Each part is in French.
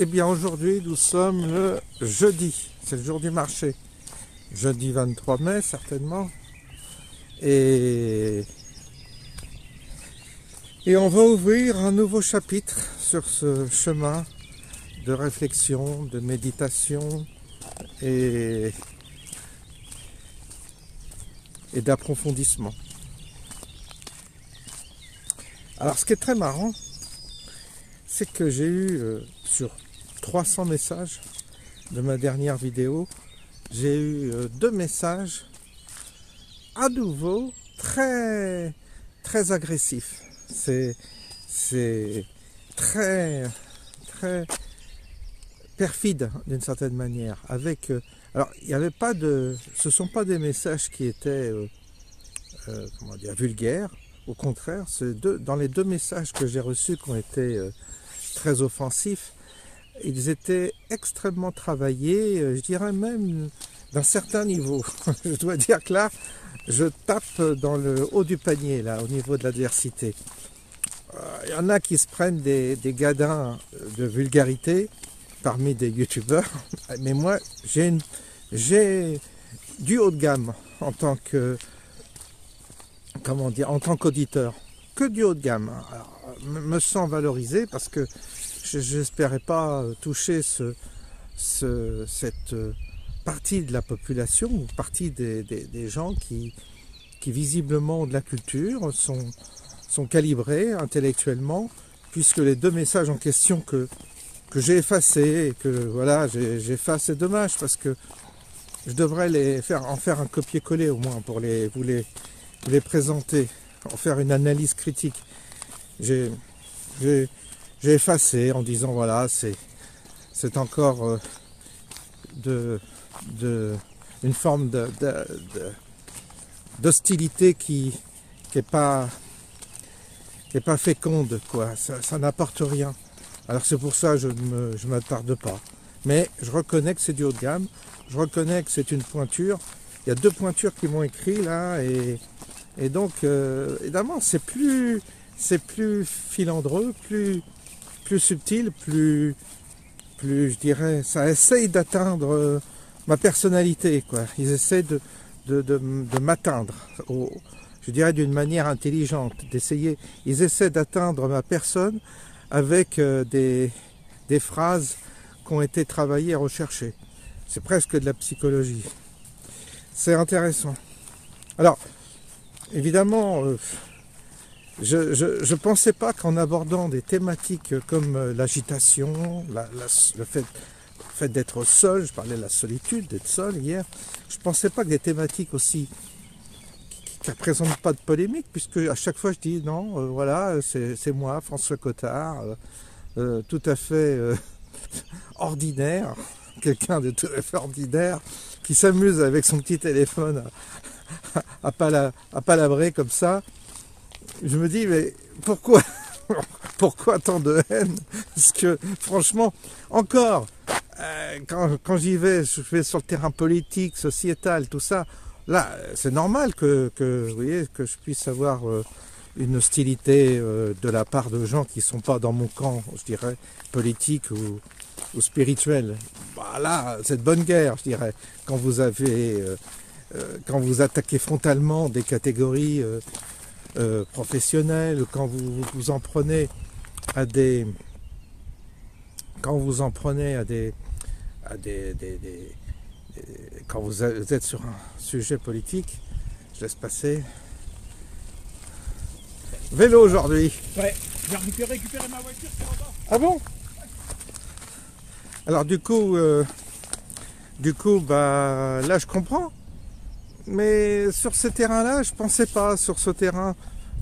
Eh bien aujourd'hui nous sommes le jeudi, c'est le jour du marché. Jeudi 23 mai certainement. Et on va ouvrir un nouveau chapitre sur ce chemin de réflexion, de méditation et d'approfondissement. Alors ce qui est très marrant, c'est que j'ai eu sur 300 messages de ma dernière vidéo, j'ai eu 2 messages à nouveau très agressifs. C'est très perfide d'une certaine manière. Avec alors il n'y avait pas de, ce sont pas des messages qui étaient comment dire, vulgaires. Au contraire, dans les 2 messages que j'ai reçus qui ont été très offensifs, ils étaient extrêmement travaillés, je dirais même d'un certain niveau. Je dois dire que là, je tape dans le haut du panier, là, au niveau de l'adversité. Il y en a qui se prennent des gadins de vulgarité parmi des youtubeurs, mais moi, j'ai du haut de gamme en tant que, comment dire, en tant qu'auditeur, que du haut de gamme. Alors, me sens valorisé parce que j'espérais pas toucher cette partie de la population, ou partie des gens qui visiblement ont de la culture, sont calibrés intellectuellement, puisque les 2 messages en question que j'ai effacés, et que voilà, j'efface, c'est dommage parce que je devrais en faire un copier-coller au moins pour vous les présenter, en faire une analyse critique. J'ai effacé en disant voilà, c'est encore une forme d'hostilité qui est pas féconde, quoi. Ça n'apporte rien. Alors c'est pour ça que je m'attarde pas. Mais je reconnais que c'est du haut de gamme, je reconnais que c'est une pointure. Il y a 2 pointures qui m'ont écrit là, et donc évidemment c'est plus filandreux, plus subtil, plus je dirais, ça essaye d'atteindre ma personnalité, quoi. Ils essaient de m'atteindre, je dirais d'une manière intelligente, ils essaient d'atteindre ma personne avec des phrases qui ont été travaillées et recherchées. C'est presque de la psychologie. C'est intéressant. Alors, évidemment, je pensais pas qu'en abordant des thématiques comme l'agitation, le fait d'être seul, je parlais de la solitude, d'être seul hier, je pensais pas que des thématiques aussi qui ne représentent pas de polémique, puisque à chaque fois je dis non, voilà, c'est moi, François Cottard, tout à fait ordinaire, quelqu'un de tout à fait ordinaire, qui s'amuse avec son petit téléphone à palabrer comme ça. Je me dis, mais pourquoi tant de haine? Parce que franchement, encore, quand j'y vais, je vais sur le terrain politique, sociétal, tout ça, là, c'est normal que vous voyez, que je puisse avoir une hostilité de la part de gens qui ne sont pas dans mon camp, je dirais, politique ou spirituel. Bah là, c'est de bonne guerre, je dirais, quand vous attaquez frontalement des catégories professionnelles, quand vous en prenez à des quand vous êtes sur un sujet politique. Je laisse passer. Vélo aujourd'hui. Ouais, j'ai récupéré ma voiture, c'est là-bas. Ah bon? Alors du coup, bah là je comprends. Mais sur ce terrain-là, je pensais pas. Sur ce terrain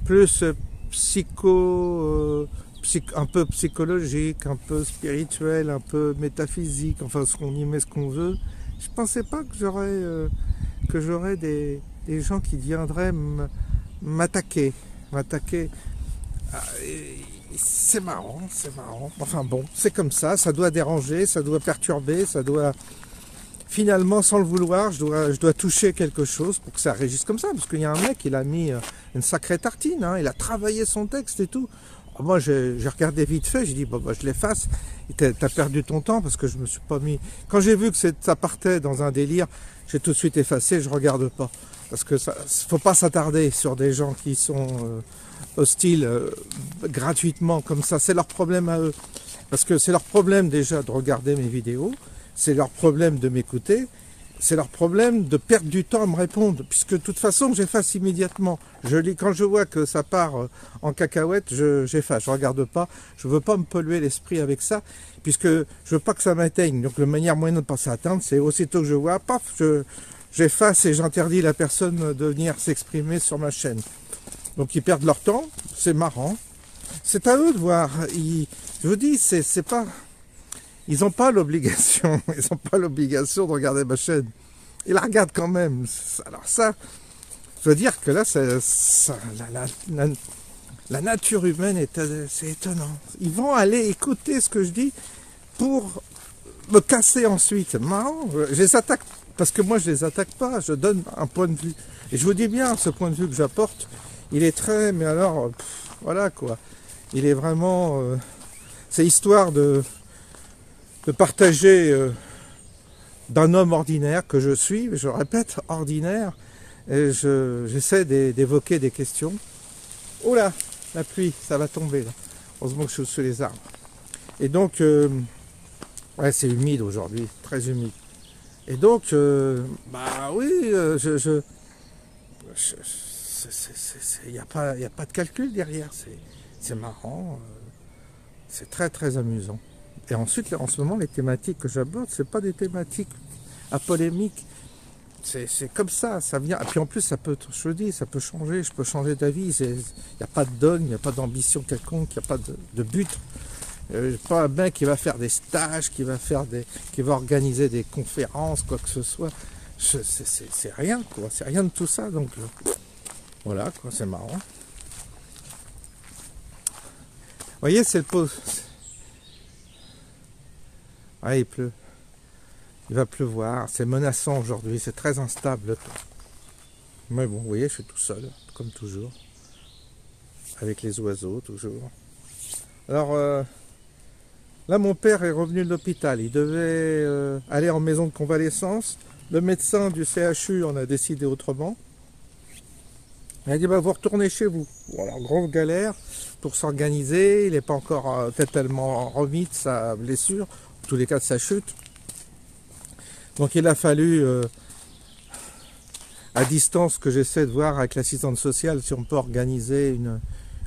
plus un peu psychologique, un peu spirituel, un peu métaphysique, enfin ce qu'on y met, ce qu'on veut. Je pensais pas que j'aurais des gens qui viendraient m'attaquer. C'est marrant. Enfin bon, c'est comme ça doit déranger, ça doit perturber, ça doit... Finalement, sans le vouloir, je dois toucher quelque chose pour que ça réagisse comme ça. Parce qu'il y a un mec, il a mis une sacrée tartine, hein, il a travaillé son texte et tout. Moi, j'ai regardé vite fait, j'ai dit, bon, bah, je l'efface. T'as perdu ton temps parce que je me suis pas mis... Quand j'ai vu que ça partait dans un délire, j'ai tout de suite effacé, je regarde pas. Parce que faut pas s'attarder sur des gens qui sont hostiles gratuitement comme ça. C'est leur problème à eux. Parce que c'est leur problème déjà de regarder mes vidéos, c'est leur problème de m'écouter, c'est leur problème de perdre du temps à me répondre, puisque de toute façon j'efface immédiatement. Quand je vois que ça part en cacahuète, j'efface, je regarde pas, je veux pas me polluer l'esprit avec ça, puisque je veux pas que ça m'atteigne. Donc la meilleure moyen de ne pas s'atteindre, c'est aussitôt que je vois, paf, j'efface et j'interdis la personne de venir s'exprimer sur ma chaîne. Donc ils perdent leur temps, c'est marrant. C'est à eux de voir. Je vous dis, c'est pas... Ils n'ont pas l'obligation, de regarder ma chaîne. Ils la regardent quand même. Alors ça, je veux dire que là, la nature humaine, c'est étonnant. Ils vont aller écouter ce que je dis pour me casser ensuite. C'est marrant. Je les attaque, parce que moi, je les attaque pas. Je donne un point de vue. Et je vous dis bien, ce point de vue que j'apporte, il est très... Mais alors, voilà quoi. Il est vraiment... c'est histoire de partager d'un homme ordinaire que je suis, je répète, ordinaire, et j'essaie d'évoquer des questions. Oh là, la pluie, ça va tomber là. Heureusement que je suis sous les arbres. Et donc, ouais, c'est humide aujourd'hui, très humide. Et donc, bah oui, il n'y a pas de calcul derrière, c'est marrant, c'est très très amusant. Et ensuite, en ce moment, les thématiques que j'aborde, c'est pas des thématiques à polémique. C'est comme ça vient. Et puis en plus, ça peut, je le dis, ça peut changer, je peux changer d'avis. Il n'y a pas de dogme, il n'y a pas d'ambition quelconque, il n'y a pas de but. Pas un mec qui va faire des stages, qui va organiser des conférences, quoi que ce soit. C'est rien, quoi. C'est rien de tout ça. Donc voilà, quoi, c'est marrant. Vous voyez, c'est le pause. Ouais, il pleut. Il va pleuvoir. C'est menaçant aujourd'hui. C'est très instable le temps. Mais bon, vous voyez, je suis tout seul, comme toujours. Avec les oiseaux, toujours. Alors, là, mon père est revenu de l'hôpital. Il devait aller en maison de convalescence. Le médecin du CHU en a décidé autrement. Il a dit, bah, vous retournez chez vous. Bon, alors, grosse galère pour s'organiser. Il n'est pas encore totalement remis de sa blessure. Tous les cas de sa chute. Donc il a fallu à distance que j'essaie de voir avec l'assistante sociale si on peut organiser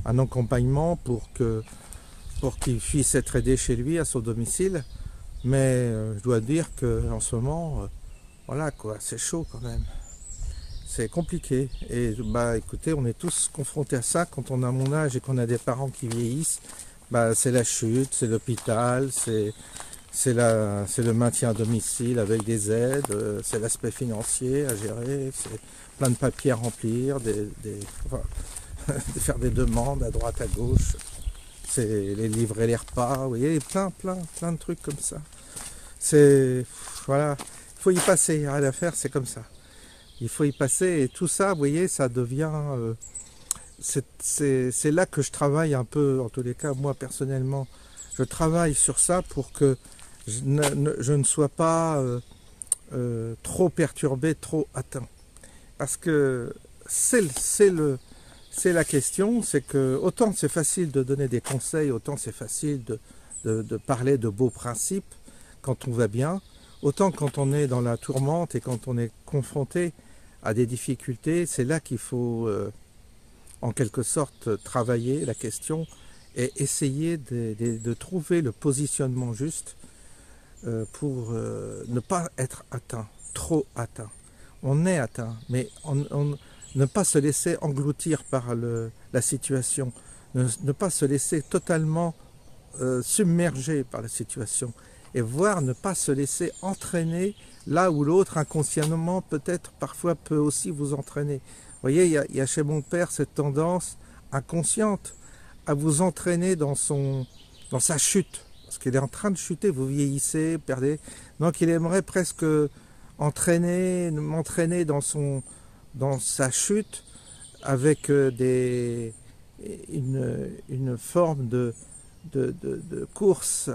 un accompagnement pour qu'il puisse être aidé chez lui à son domicile. Mais je dois dire qu'en ce moment, voilà quoi, c'est chaud quand même. C'est compliqué. Et bah écoutez, on est tous confrontés à ça quand on a mon âge et qu'on a des parents qui vieillissent. Bah c'est la chute, c'est l'hôpital, c'est le maintien à domicile avec des aides, c'est l'aspect financier à gérer, c'est plein de papiers à remplir, enfin, de faire des demandes à droite à gauche, c'est les livrer les repas, vous voyez, plein de trucs comme ça. C'est, voilà, il faut y passer, il n'y a rien à faire, c'est comme ça. Il faut y passer et tout ça, vous voyez, ça devient... c'est là que je travaille un peu, en tous les cas, moi personnellement, je travaille sur ça pour que je ne sois pas trop perturbé, trop atteint. Parce que c'est la question, c'est que autant c'est facile de donner des conseils, autant c'est facile de parler de beaux principes quand on va bien, autant quand on est dans la tourmente et quand on est confronté à des difficultés, c'est là qu'il faut en quelque sorte travailler la question et essayer de trouver le positionnement juste pour ne pas être atteint, trop atteint. On est atteint, mais ne pas se laisser engloutir par la situation, ne pas se laisser totalement submerger par la situation, et voire ne pas se laisser entraîner là où l'autre inconsciemment peut-être parfois peut aussi vous entraîner. Vous voyez, il y a chez mon père cette tendance inconsciente à vous entraîner dans sa chute. Parce qu'il est en train de chuter, vous vieillissez, perdez. Donc il aimerait presque m'entraîner dans sa chute avec des une forme de course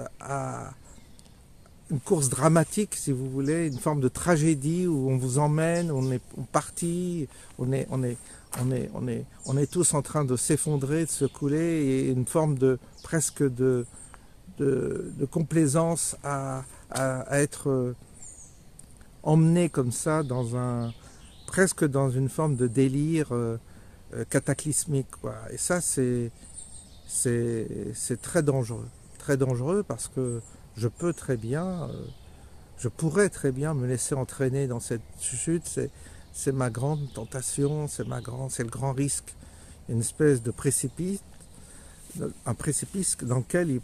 une course dramatique, si vous voulez, une forme de tragédie où on vous emmène, on est parti, on est tous en train de s'effondrer, de se couler, et une forme de presque de complaisance à être emmené comme ça presque dans une forme de délire cataclysmique, quoi. Et ça, c'est très dangereux parce que je pourrais très bien me laisser entraîner dans cette chute. C'est ma grande tentation, c'est le grand risque, une espèce de précipice, un précipice dans lequel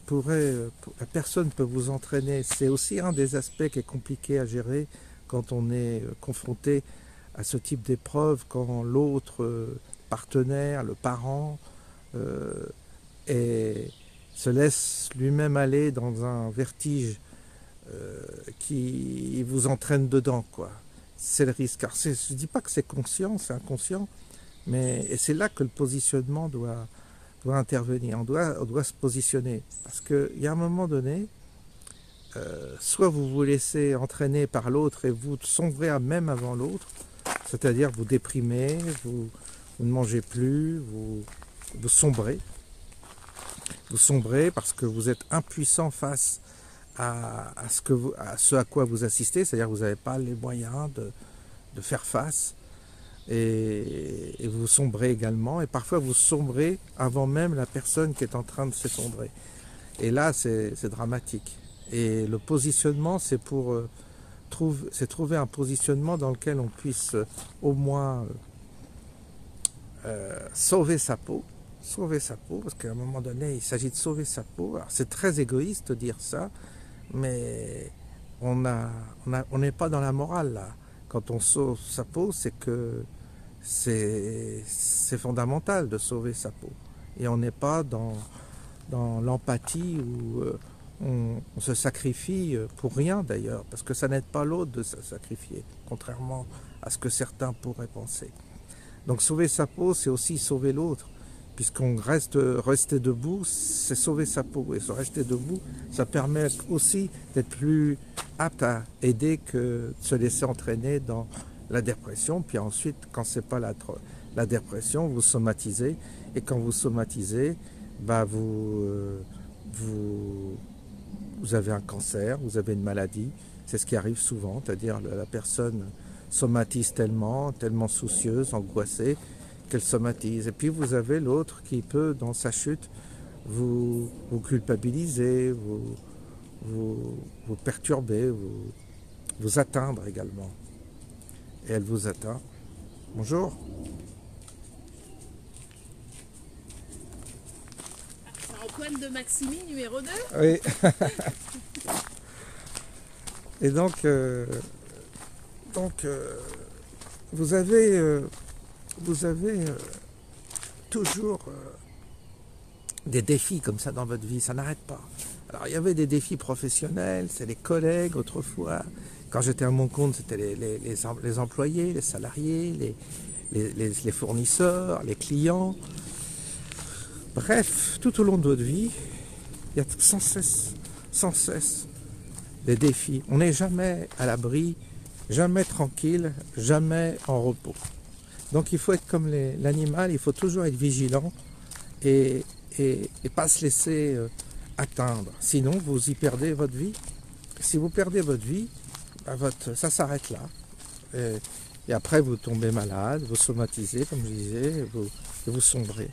la personne peut vous entraîner. C'est aussi un des aspects qui est compliqué à gérer quand on est confronté à ce type d'épreuve, quand l'autre partenaire, le parent, se laisse lui-même aller dans un vertige qui vous entraîne dedans, quoi. C'est le risque. Alors je ne dis pas que c'est conscient, c'est inconscient, et c'est là que le positionnement doit intervenir. On doit se positionner. Parce qu'il y a un moment donné, soit vous vous laissez entraîner par l'autre et vous sombrez même avant l'autre, c'est-à-dire vous déprimez, vous ne mangez plus, vous sombrez. Vous sombrez parce que vous êtes impuissant face à ce à quoi vous assistez, c'est-à-dire que vous n'avez pas les moyens de faire face, et vous sombrez également, et parfois vous sombrez avant même la personne qui est en train de s'effondrer. Et là, c'est dramatique. Et le positionnement, c'est trouver un positionnement dans lequel on puisse au moins sauver sa peau, parce qu'à un moment donné, il s'agit de sauver sa peau. Alors c'est très égoïste de dire ça, mais on n'est pas dans la morale là. Quand on sauve sa peau, c'est que c'est fondamental de sauver sa peau. Et on n'est pas dans l'empathie où on se sacrifie pour rien d'ailleurs, parce que ça n'aide pas l'autre de se sacrifier, contrairement à ce que certains pourraient penser. Donc sauver sa peau, c'est aussi sauver l'autre. Puisqu'on rester debout, c'est sauver sa peau. Et se rester debout, ça permet aussi d'être plus apte à aider que de se laisser entraîner dans la dépression. Puis ensuite, quand c'est pas la dépression, vous somatisez. Et quand vous somatisez, vous avez un cancer, vous avez une maladie. C'est ce qui arrive souvent, c'est-à-dire la personne somatise tellement soucieuse, angoissée, qu'elle somatise. Et puis vous avez l'autre qui peut, dans sa chute, vous culpabiliser, vous perturber, vous atteindre également. Et elle vous atteint. Bonjour. Antoine de Maximi, numéro 2. Oui. Et donc vous avez toujours des défis comme ça dans votre vie, ça n'arrête pas. Alors il y avait des défis professionnels, c'est les collègues autrefois. Quand j'étais à mon compte, c'était les employés, les salariés, les fournisseurs, les clients. Bref, tout au long de votre vie, il y a sans cesse des défis. On n'est jamais à l'abri, jamais tranquille, jamais en repos. Donc il faut être comme l'animal, il faut toujours être vigilant et pas se laisser atteindre. Sinon, vous y perdez votre vie. Si vous perdez votre vie, ça s'arrête là. Et après, vous tombez malade, vous somatisez, comme je disais, et vous sombrez.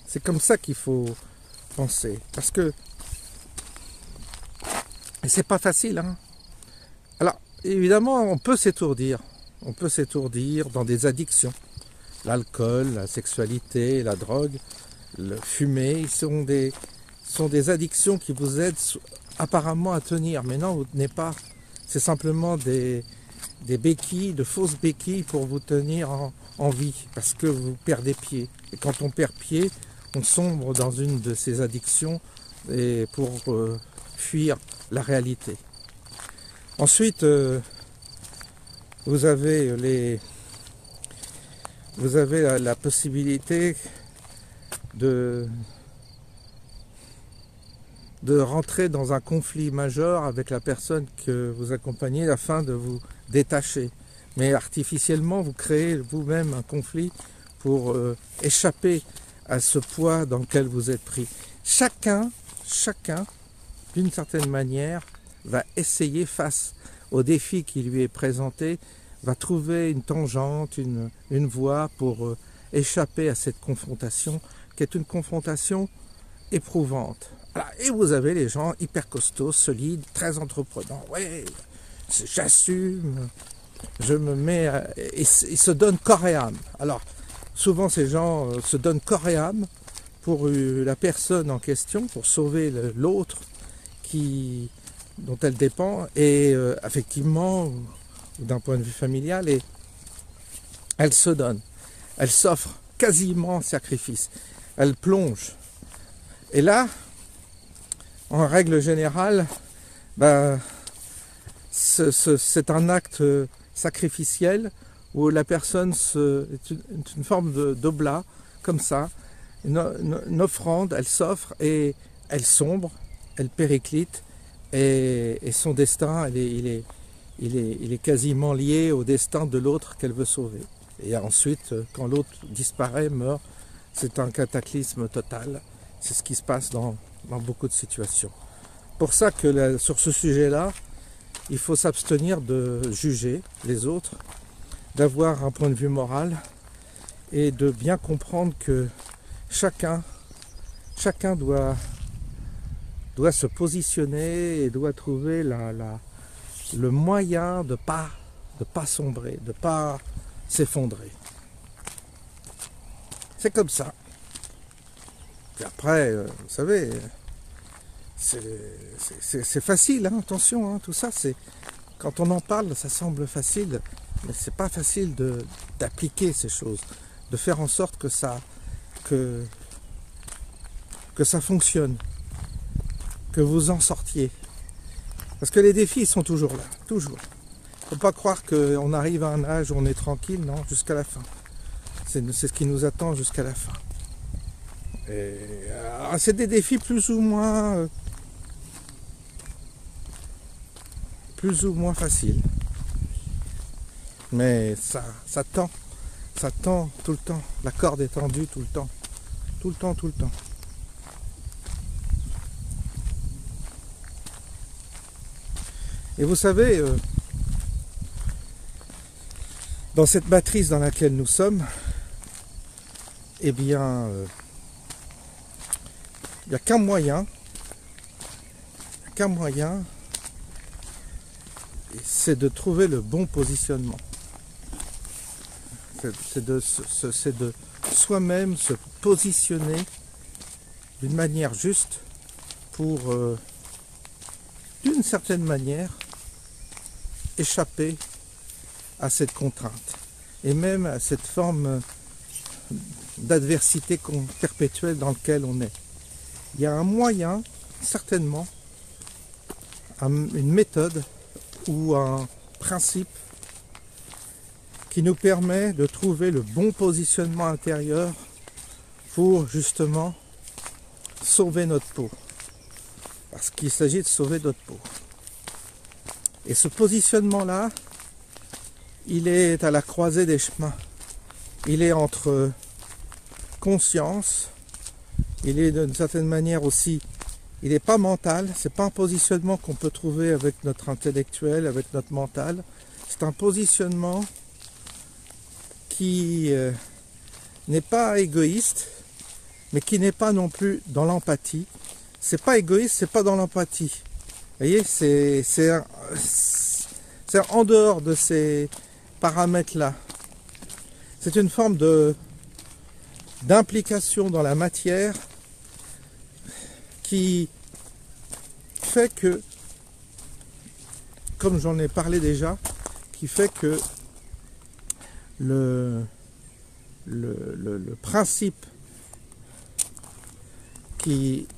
C'est comme ça qu'il faut penser. Parce que c'est pas facile, hein. Alors, évidemment, on peut s'étourdir. On peut s'étourdir dans des addictions. L'alcool, la sexualité, la drogue, le fumer, sont des addictions qui vous aident apparemment à tenir. Mais non, vous ne tenez pas. C'est simplement des béquilles, de fausses béquilles pour vous tenir en vie. Parce que vous perdez pied. Et quand on perd pied, on sombre dans une de ces addictions et pour fuir la réalité. Ensuite, vous avez vous avez la possibilité de rentrer dans un conflit majeur avec la personne que vous accompagnez afin de vous détacher. Mais artificiellement, vous créez vous-même un conflit pour échapper à ce poids dans lequel vous êtes pris. Chacun, d'une certaine manière, va essayer face au défi qui lui est présenté, va trouver une tangente, une voie pour échapper à cette confrontation, qui est une confrontation éprouvante. Voilà. Et vous avez les gens hyper costauds, solides, très entreprenants. Ouais, j'assume, je me mets... Ils se donnent corps et âme. Alors, souvent ces gens se donnent corps et âme pour la personne en question, pour sauver l'autre dont elle dépend, et effectivement, d'un point de vue familial, et elle se donne. Elle s'offre quasiment en sacrifice. Elle plonge. Et là, en règle générale, c'est un acte sacrificiel où la personne est une forme d'oblat, comme ça, une offrande, elle s'offre et elle sombre, elle périclite, et son destin, il est quasiment lié au destin de l'autre qu'elle veut sauver. Et ensuite, quand l'autre disparaît, meurt, c'est un cataclysme total. C'est ce qui se passe dans beaucoup de situations. Pour ça que sur ce sujet-là, il faut s'abstenir de juger les autres, d'avoir un point de vue moral et de bien comprendre que chacun doit se positionner et doit trouver le moyen de pas sombrer, de pas s'effondrer. C'est comme ça. Puis après, vous savez, c'est facile, hein, attention, hein, tout ça, quand on en parle, ça semble facile, mais c'est pas facile d'appliquer ces choses, de faire en sorte que ça fonctionne, que vous en sortiez. Parce que les défis sont toujours là, toujours. Il ne faut pas croire qu'on arrive à un âge où on est tranquille, non, jusqu'à la fin. C'est ce qui nous attend jusqu'à la fin. C'est des défis plus ou moins faciles. Mais ça tend tout le temps. La corde est tendue tout le temps. Tout le temps. Et vous savez, dans cette matrice dans laquelle nous sommes, eh bien, il n'y a qu'un moyen, c'est de trouver le bon positionnement. C'est de soi-même se positionner d'une manière juste pour, d'une certaine manière, échapper à cette contrainte et même à cette forme d'adversité perpétuelle dans laquelle on est. Il y a un moyen, certainement, une méthode ou un principe qui nous permet de trouver le bon positionnement intérieur pour justement sauver notre peau. Parce qu'il s'agit de sauver notre peau. Et ce positionnement-là, il est à la croisée des chemins. Il est entre conscience, il est d'une certaine manière aussi, il n'est pas mental, c'est pas un positionnement qu'on peut trouver avec notre intellectuel, avec notre mental. C'est un positionnement qui n'est pas égoïste, mais qui n'est pas non plus dans l'empathie. C'est pas égoïste, c'est pas dans l'empathie. Vous voyez, c'est en dehors de ces paramètres-là. C'est une forme d'implication dans la matière qui fait que, comme j'en ai parlé déjà, qui fait que le principe qui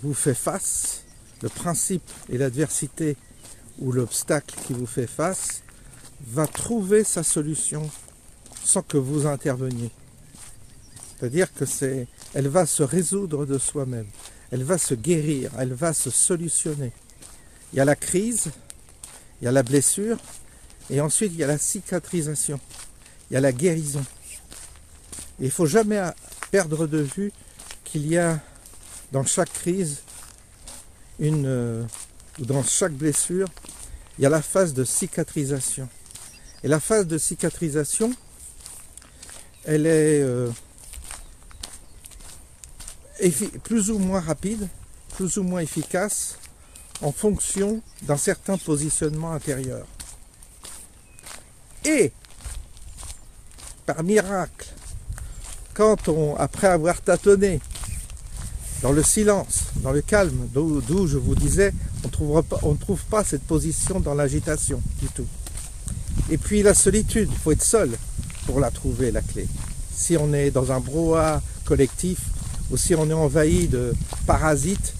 vous fait face, le principe et l'adversité ou l'obstacle qui vous fait face, va trouver sa solution sans que vous interveniez. C'est-à-dire que elle va se résoudre de soi-même, elle va se guérir, elle va se solutionner. Il y a la crise, il y a la blessure, et ensuite il y a la cicatrisation, il y a la guérison. Et il ne faut jamais perdre de vue qu'il y a dans chaque crise, ou dans chaque blessure, il y a la phase de cicatrisation. Et la phase de cicatrisation, elle est plus ou moins rapide, plus ou moins efficace, en fonction d'un certain positionnement intérieur. Et, par miracle, après avoir tâtonné, dans le silence, dans le calme, d'où je vous disais, on ne trouve pas cette position dans l'agitation du tout. Et puis la solitude, il faut être seul pour la trouver, la clé. Si on est dans un brouhaha collectif, ou si on est envahi de parasites,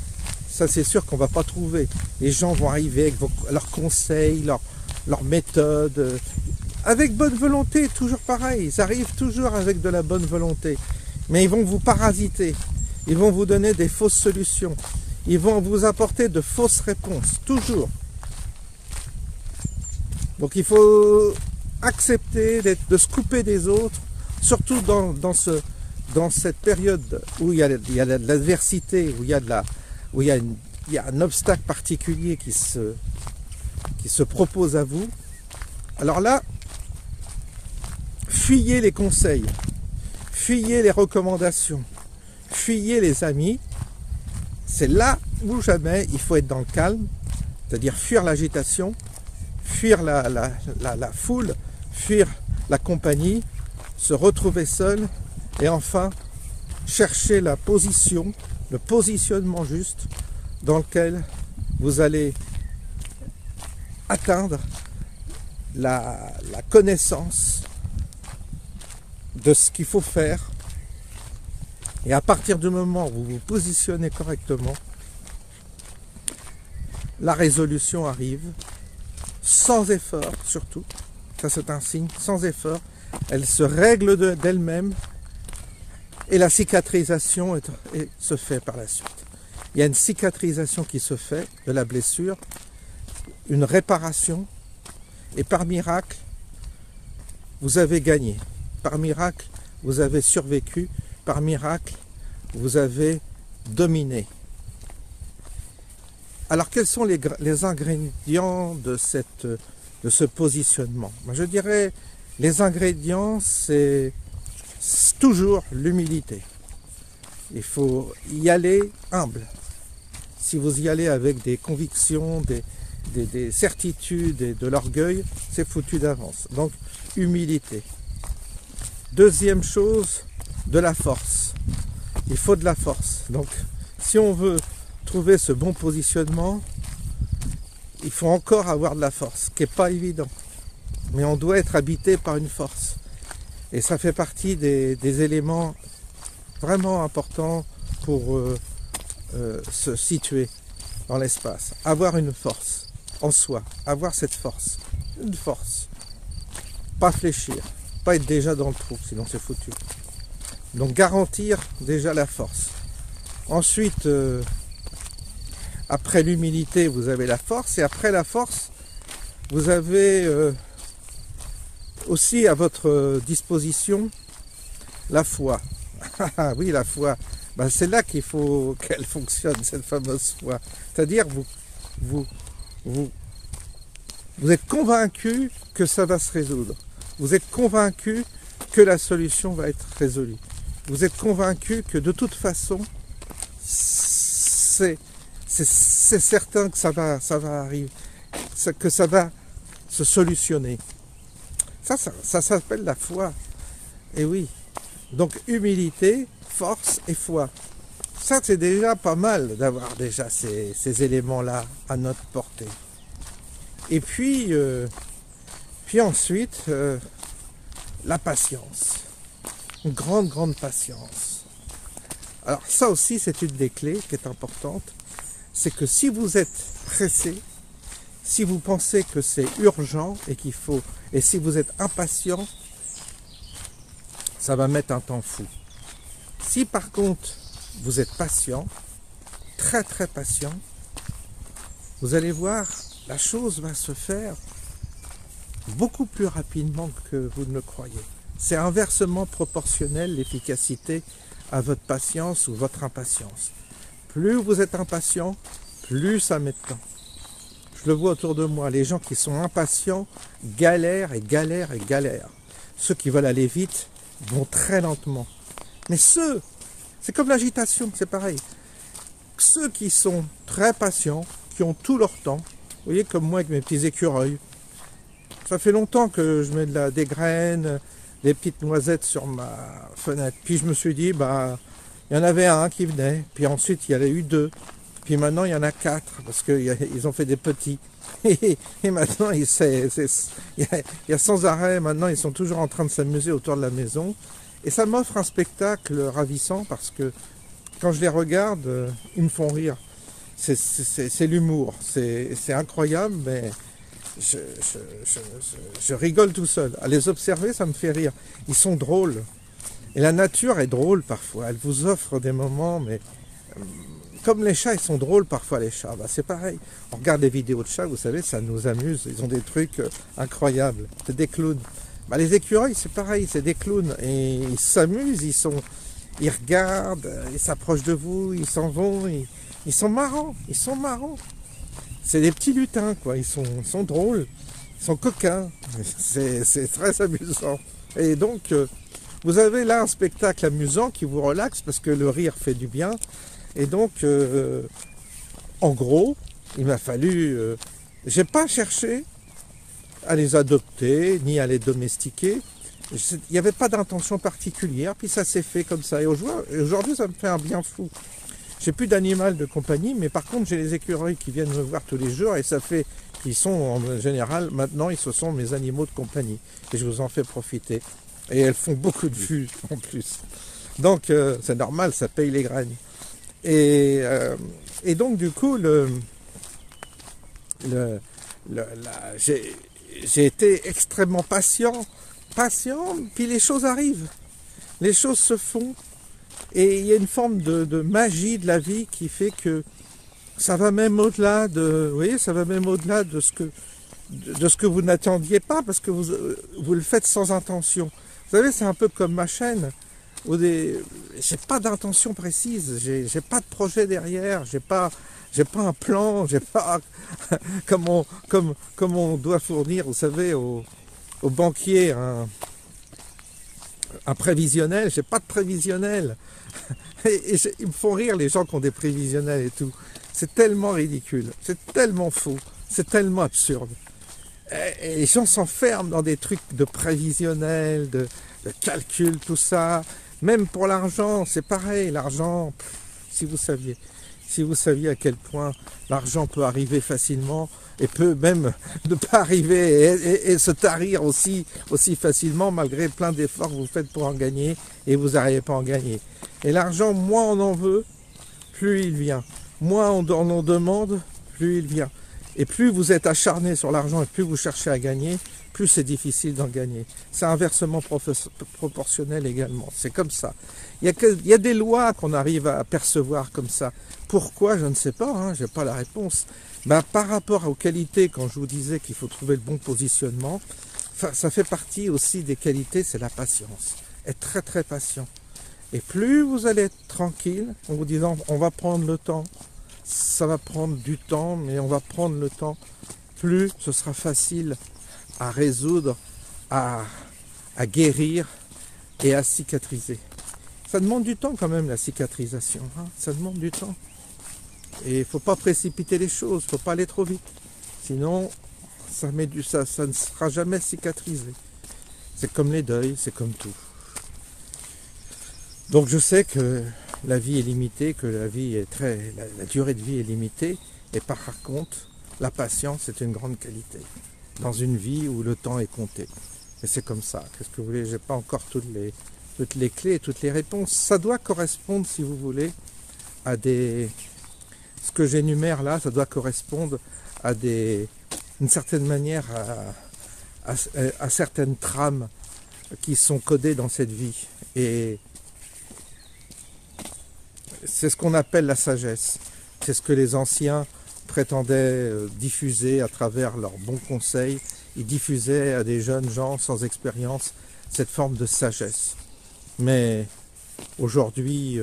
ça c'est sûr qu'on ne va pas trouver. Les gens vont arriver avec leurs conseils, leurs méthodes, avec bonne volonté, toujours pareil. Ils arrivent toujours avec de la bonne volonté. Mais ils vont vous parasiter. Ils vont vous donner des fausses solutions. Ils vont vous apporter de fausses réponses, toujours. Donc il faut accepter de se couper des autres, surtout dans cette période où il y a de l'adversité, où il y a un obstacle particulier qui se propose à vous. Alors là, fuyez les conseils, fuyez les recommandations, fuyez les amis. C'est là où jamais il faut être dans le calme, c'est-à-dire fuir l'agitation, fuir la foule, fuir la compagnie, se retrouver seul et enfin chercher la position, le positionnement juste dans lequel vous allez atteindre la connaissance de ce qu'il faut faire. Et à partir du moment où vous vous positionnez correctement, la résolution arrive, sans effort surtout. Ça c'est un signe, sans effort. Elle se règle d'elle-même et la cicatrisation se fait par la suite. Il y a une cicatrisation qui se fait de la blessure, une réparation, et par miracle, vous avez gagné. Par miracle, vous avez survécu. Par miracle, vous avez dominé. Alors, quels sont les ingrédients de ce positionnement? Je dirais, les ingrédients, c'est toujours l'humilité. Il faut y aller humble. Si vous y allez avec des convictions, des certitudes et de l'orgueil, c'est foutu d'avance. Donc, humilité. Deuxième chose, de la force. Il faut de la force. Donc, si on veut trouver ce bon positionnement, il faut encore avoir de la force, ce qui n'est pas évident. Mais on doit être habité par une force. Et ça fait partie des éléments vraiment importants pour se situer dans l'espace. Avoir une force en soi, avoir cette force. Une force. Pas fléchir, pas être déjà dans le trou, sinon c'est foutu. Donc garantir déjà la force. Ensuite, après l'humilité, vous avez la force. Et après la force, vous avez aussi à votre disposition la foi. Oui, la foi. Ben, c'est là qu'il faut qu'elle fonctionne, cette fameuse foi. C'est-à-dire, vous êtes convaincu que ça va se résoudre. Vous êtes convaincu que la solution va être résolue. Vous êtes convaincu que de toute façon, c'est certain que ça va arriver, que ça va se solutionner. Ça s'appelle la foi. Et oui. Donc humilité, force et foi. Ça, c'est déjà pas mal d'avoir déjà ces éléments-là à notre portée. Et puis ensuite, la patience. Une grande patience. Alors ça aussi, c'est une des clés qui est importante. C'est que si vous êtes pressé, si vous pensez que c'est urgent et si vous êtes impatient, ça va mettre un temps fou. Si par contre, vous êtes patient, très très patient, vous allez voir, la chose va se faire beaucoup plus rapidement que vous ne le croyez. C'est inversement proportionnel l'efficacité à votre patience ou votre impatience. Plus vous êtes impatient, plus ça met de temps. Je le vois autour de moi, les gens qui sont impatients galèrent et galèrent et galèrent. Ceux qui veulent aller vite vont très lentement. Mais c'est comme l'agitation, c'est pareil. Ceux qui sont très patients, qui ont tout leur temps, vous voyez comme moi avec mes petits écureuils, ça fait longtemps que je mets des graines, des petites noisettes sur ma fenêtre. Puis je me suis dit, il y en avait un qui venait, puis ensuite il y en a eu 2, puis maintenant il y en a 4, parce qu'ils ont fait des petits. Et maintenant, il y a sans arrêt, maintenant ils sont toujours en train de s'amuser autour de la maison. Et ça m'offre un spectacle ravissant, parce que quand je les regarde, ils me font rire. C'est l'humour, c'est incroyable, mais je rigole tout seul. À les observer, ça me fait rire. Ils sont drôles. Et la nature est drôle parfois. Elle vous offre des moments, mais comme les chats, ils sont drôles parfois, les chats. C'est pareil. On regarde des vidéos de chats, vous savez, ça nous amuse. Ils ont des trucs incroyables. C'est des clowns. Les écureuils, c'est pareil, c'est des clowns. Et ils s'amusent, ils regardent, ils s'approchent de vous, ils s'en vont. Ils sont marrants, C'est des petits lutins, quoi. Ils sont drôles, ils sont coquins. C'est très amusant. Et donc, vous avez là un spectacle amusant qui vous relaxe parce que le rire fait du bien. Et donc, en gros, il m'a fallu... j'ai pas cherché à les adopter, ni à les domestiquer. Il n'y avait pas d'intention particulière, puis ça s'est fait comme ça. Et aujourd'hui, ça me fait un bien fou. J'ai plus d'animal de compagnie, mais par contre, j'ai les écureuils qui viennent me voir tous les jours, et ça fait qu'ils sont, en général, maintenant, ce sont mes animaux de compagnie. Et je vous en fais profiter. Et elles font beaucoup de vues, en plus. Donc, c'est normal, ça paye les graines. Et donc, du coup, j'ai été extrêmement patient, puis les choses arrivent. Les choses se font. Et il y a une forme de magie de la vie qui fait que ça va même au-delà ça va même au-delà de ce que vous n'attendiez pas, parce que vous le faites sans intention. Vous savez, c'est un peu comme ma chaîne. J'ai pas d'intention précise, j'ai pas de projet derrière, j'ai pas un plan, j'ai pas comme on doit fournir, vous savez, au banquier un prévisionnel. J'ai pas de prévisionnel. Et ils me font rire, les gens qui ont des prévisionnels et tout. C'est tellement ridicule, c'est tellement faux, c'est tellement absurde. Et les gens s'enferment dans des trucs de prévisionnel, de calcul, tout ça. Même pour l'argent, c'est pareil. L'argent, si vous saviez à quel point l'argent peut arriver facilement et peut même ne pas arriver et se tarir aussi facilement, malgré plein d'efforts que vous faites pour en gagner, et vous n'arrivez pas à en gagner. Et l'argent, moins on en veut, plus il vient. Moins on en demande, plus il vient. Et plus vous êtes acharné sur l'argent et plus vous cherchez à gagner, plus c'est difficile d'en gagner. C'est inversement proportionnel également. C'est comme ça. Il y a des lois qu'on arrive à percevoir comme ça. Pourquoi? Je ne sais pas, je n'ai pas la réponse. Par rapport aux qualités, quand je vous disais qu'il faut trouver le bon positionnement, ça fait partie aussi des qualités, c'est la patience. Être très très patient. Et plus vous allez être tranquille, en vous disant on va prendre le temps, ça va prendre du temps, mais on va prendre le temps, plus ce sera facile à résoudre, à guérir et à cicatriser. Ça demande du temps quand même, la cicatrisation, ça demande du temps. Et il ne faut pas précipiter les choses, il ne faut pas aller trop vite. Sinon, ça ne sera jamais cicatrisé. C'est comme les deuils, c'est comme tout. Donc je sais que la vie est limitée, que la durée de vie est limitée, et par contre, la patience est une grande qualité dans une vie où le temps est compté. Et c'est comme ça. Qu'est-ce que vous voulez? J'ai pas encore toutes les clés, toutes les réponses. Ça doit correspondre, si vous voulez, à ce que j'énumère là, ça doit correspondre à d'une certaine manière à certaines trames qui sont codés dans cette vie. Et c'est ce qu'on appelle la sagesse. C'est ce que les anciens prétendaient diffuser à travers leurs bons conseils. Ils diffusaient à des jeunes gens sans expérience cette forme de sagesse. Mais aujourd'hui,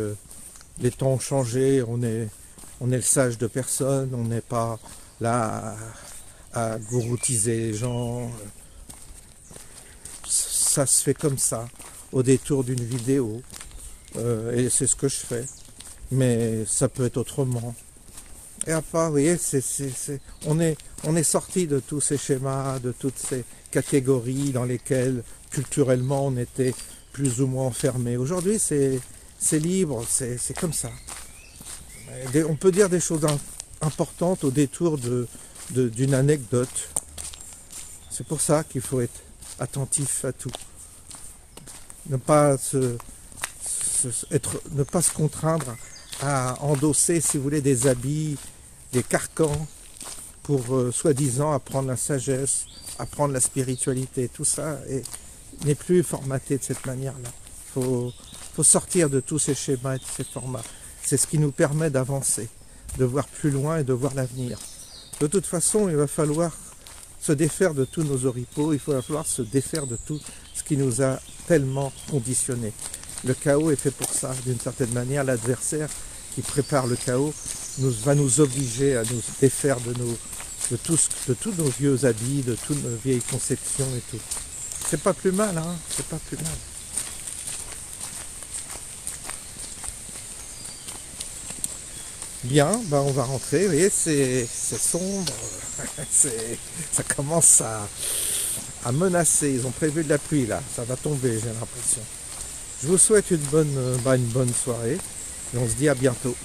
les temps ont changé, on est le sage de personne, on n'est pas là à gouroutiser les gens. Ça se fait comme ça, au détour d'une vidéo, et c'est ce que je fais. Mais ça peut être autrement. Et à part, vous voyez, on est sorti de tous ces schémas, de toutes ces catégories dans lesquelles culturellement on était plus ou moins enfermé. Aujourd'hui, c'est libre, c'est comme ça. On peut dire des choses importantes au détour d'une anecdote. C'est pour ça qu'il faut être attentif à tout. Ne pas se contraindre à endosser, si vous voulez, des habits, des carcans pour soi-disant apprendre la sagesse, apprendre la spiritualité. Tout ça n'est plus formaté de cette manière-là. Il faut sortir de tous ces schémas et de ces formats. C'est ce qui nous permet d'avancer, de voir plus loin et de voir l'avenir. De toute façon, il va falloir se défaire de tous nos oripeaux, il va falloir se défaire de tout ce qui nous a tellement conditionnés. Le chaos est fait pour ça, d'une certaine manière. L'adversaire qui prépare le chaos va nous obliger à nous défaire de tous nos vieux habits, de toutes nos vieilles conceptions et tout. C'est pas plus mal, hein, c'est pas plus mal. Bien, ben on va rentrer, vous voyez, c'est sombre, ça commence à menacer, ils ont prévu de la pluie là, ça va tomber j'ai l'impression. Je vous souhaite une bonne soirée et on se dit à bientôt.